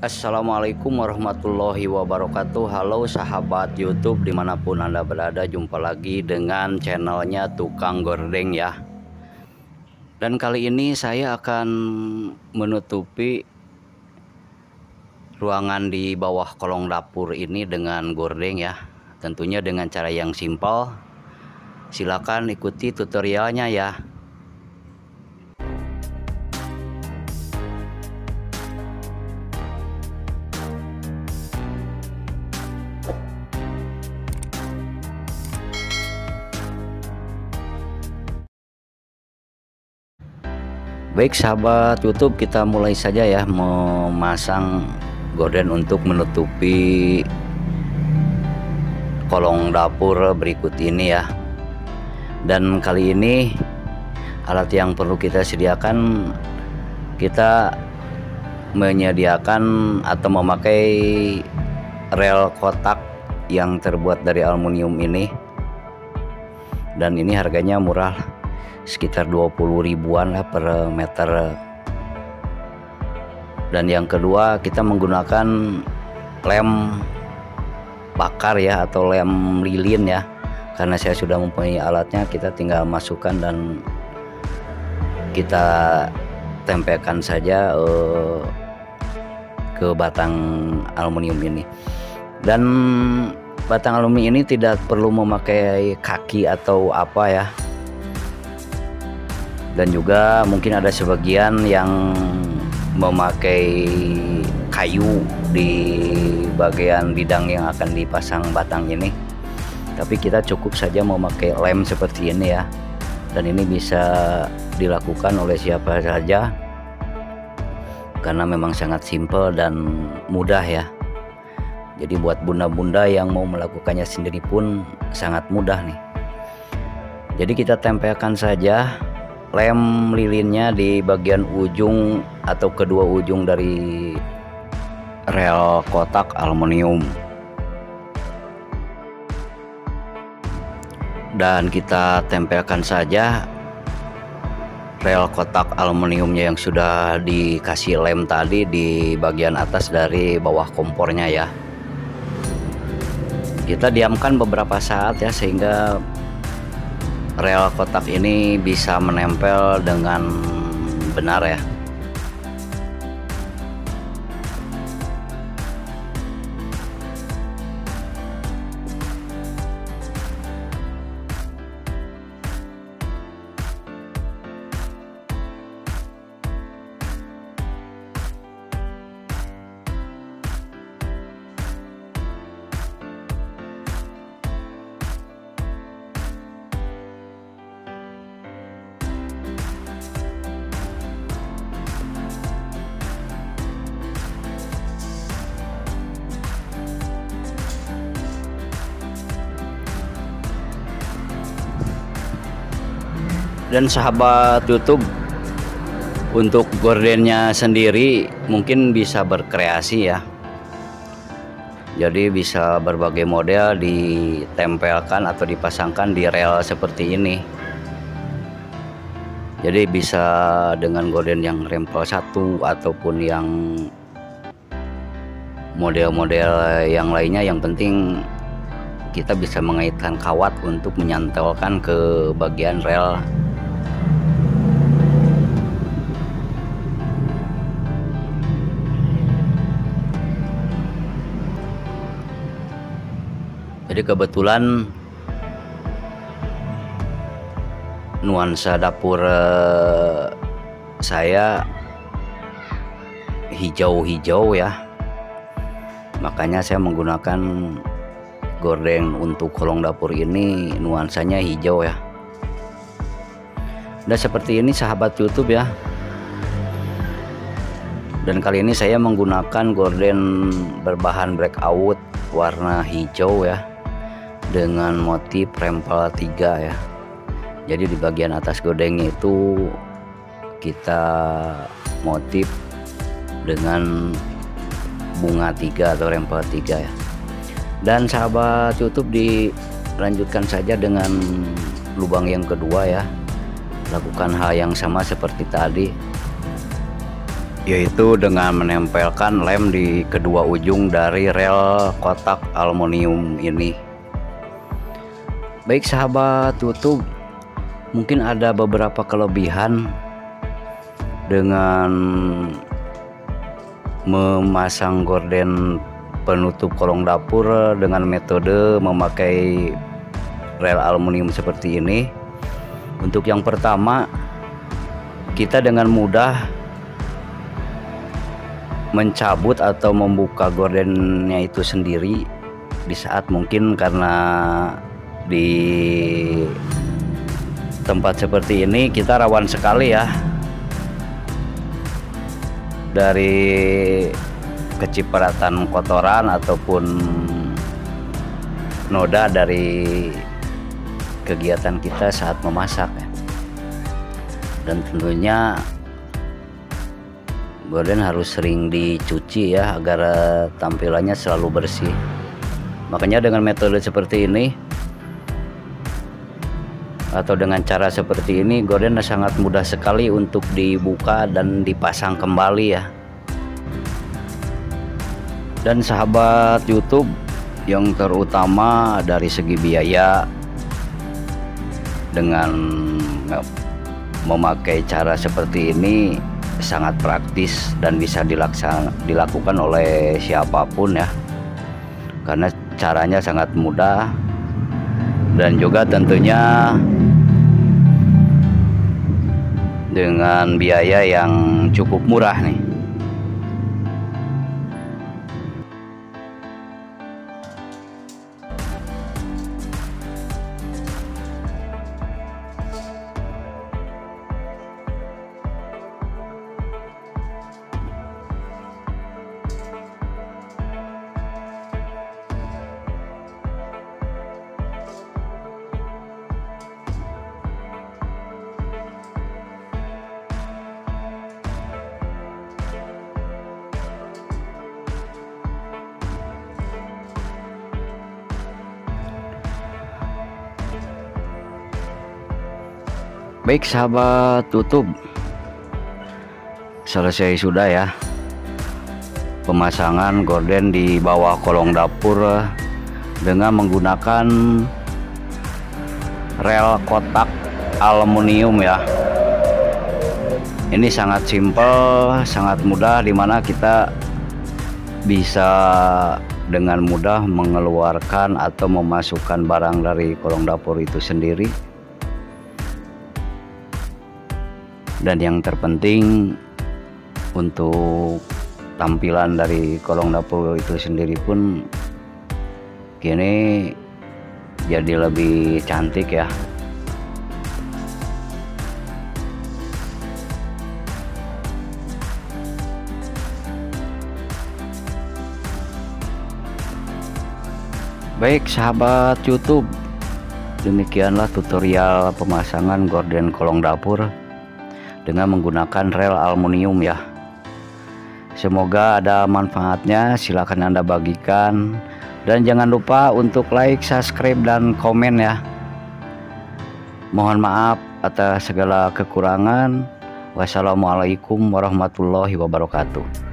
Assalamualaikum warahmatullahi wabarakatuh. Halo sahabat YouTube dimanapun Anda berada, jumpa lagi dengan channelnya Tukang Gordeng ya. Dan kali ini saya akan menutupi ruangan di bawah kolong dapur ini dengan gordeng ya. Tentunya dengan cara yang simpel. Silakan ikuti tutorialnya ya. Baik sahabat YouTube, kita mulai saja ya memasang gorden untuk menutupi kolong dapur berikut ini ya. Dan kali ini alat yang perlu kita sediakan, kita menyediakan atau memakai rel kotak yang terbuat dari aluminium ini. Dan ini harganya murah, sekitar 20 ribuan lah per meter. Dan yang kedua, kita menggunakan lem bakar ya, atau lem lilin ya. Karena saya sudah mempunyai alatnya, kita tinggal masukkan dan kita tempelkan saja ke batang aluminium ini. Dan batang aluminium ini tidak perlu memakai kaki atau apa ya. Dan juga mungkin ada sebagian yang memakai kayu di bagian bidang yang akan dipasang batang ini. Tapi kita cukup saja memakai lem seperti ini ya. Dan ini bisa dilakukan oleh siapa saja, karena memang sangat simpel dan mudah ya. Jadi buat bunda-bunda yang mau melakukannya sendiri pun sangat mudah nih. Jadi kita tempelkan saja lem lilinnya di bagian ujung atau kedua ujung dari rel kotak aluminium. Dan kita tempelkan saja rel kotak aluminiumnya yang sudah dikasih lem tadi di bagian atas dari bawah kompornya ya. Kita diamkan beberapa saat ya, sehingga rel kotak ini bisa menempel dengan benar ya. Dan sahabat YouTube, untuk gordennya sendiri mungkin bisa berkreasi ya. Jadi bisa berbagai model ditempelkan atau dipasangkan di rel seperti ini. Jadi bisa dengan gorden yang rempel satu ataupun yang model-model yang lainnya. Yang penting kita bisa mengaitkan kawat untuk menyantolkan ke bagian rel. Jadi kebetulan nuansa dapur saya hijau-hijau ya. Makanya saya menggunakan gorden untuk kolong dapur ini, nuansanya hijau ya. Dan seperti ini sahabat YouTube ya. Dan kali ini saya menggunakan gorden berbahan breakout warna hijau ya, dengan motif rempel 3 ya. Jadi di bagian atas gordengnya itu kita motif dengan bunga 3 atau rempel 3 ya. Dan sahabat YouTube, dilanjutkan saja dengan lubang yang kedua ya. Lakukan hal yang sama seperti tadi. yaitu dengan menempelkan lem di kedua ujung dari rel kotak aluminium ini. Baik sahabat YouTube, mungkin ada beberapa kelebihan dengan memasang gorden penutup kolong dapur dengan metode memakai rel aluminium seperti ini. Untuk yang pertama, kita dengan mudah mencabut atau membuka gordennya itu sendiri di saat mungkin karena di tempat seperti ini kita rawan sekali ya dari kecipratan kotoran ataupun noda dari kegiatan kita saat memasak ya. Dan tentunya gorden harus sering dicuci ya agar tampilannya selalu bersih. Makanya dengan metode seperti ini atau dengan cara seperti ini, gorden sangat mudah sekali untuk dibuka dan dipasang kembali ya. Dan sahabat YouTube, yang terutama dari segi biaya, dengan memakai cara seperti ini sangat praktis dan bisa dilakukan oleh siapapun ya, karena caranya sangat mudah dan juga tentunya dengan biaya yang cukup murah nih. Baik sahabat YouTube, selesai sudah ya pemasangan gorden di bawah kolong dapur dengan menggunakan rel kotak aluminium ya. Ini sangat simpel, sangat mudah, dimana kita bisa dengan mudah mengeluarkan atau memasukkan barang dari kolong dapur itu sendiri. Dan yang terpenting, untuk tampilan dari kolong dapur itu sendiri pun kini jadi lebih cantik ya. Baik sahabat YouTube, demikianlah tutorial pemasangan gorden kolong dapur dengan menggunakan rel aluminium ya. Semoga ada manfaatnya, silakan Anda bagikan dan jangan lupa untuk like, subscribe dan komen ya. Mohon maaf atas segala kekurangan. Wassalamualaikum warahmatullahi wabarakatuh.